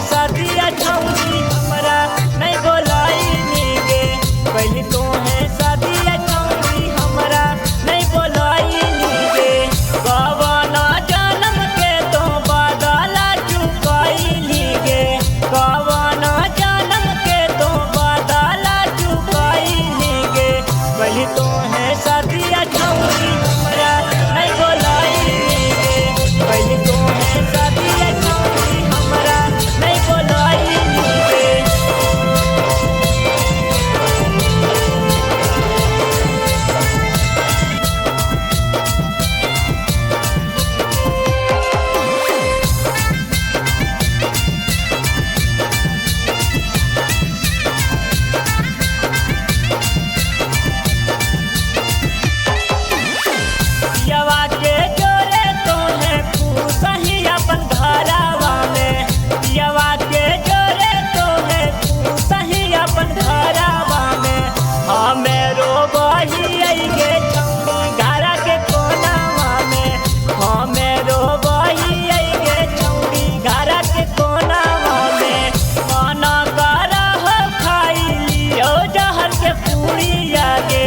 शादिया छौरी हमरा नहीं बोलाइली गे। पहली तो है शादिया छौरी हमरा नहीं बोलाइली गे। कवना जन्म के तो बदला चुकाइली गे। कवना जन्म के तो बदला चुकाइली गे। पहली तो है शादिया छौरी हमरा नहीं बोलाइली गे। पहली तो है शादिया छौरी हमरा नहीं बोलाइली गे। पियवा के जोरे तोहे पूसही अपन घरवा में। पियवा के जोरे तोहे पूसही अपन घरवा में। हमें रोबही गे छौरी घरा के कोनावा में। हमें रोबही गे छौरी घरा के कोनावा में। मना करा हो खाइली हो जहर के पूड़िया गे।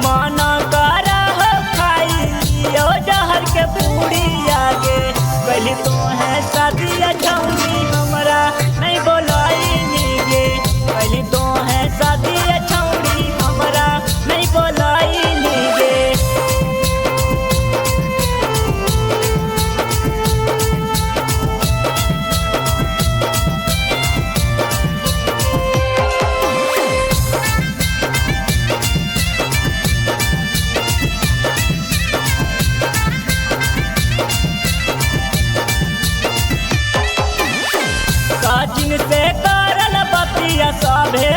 मना करा हो खाइली हो जहर के पूड़िया गे। पहली तो है शादिया छौरी हमरा नहीं बोलाइली गे। पहली तो है शादिया छौरी हमरा नहीं बोलाइली गे। सचिन से करल बतिया सभे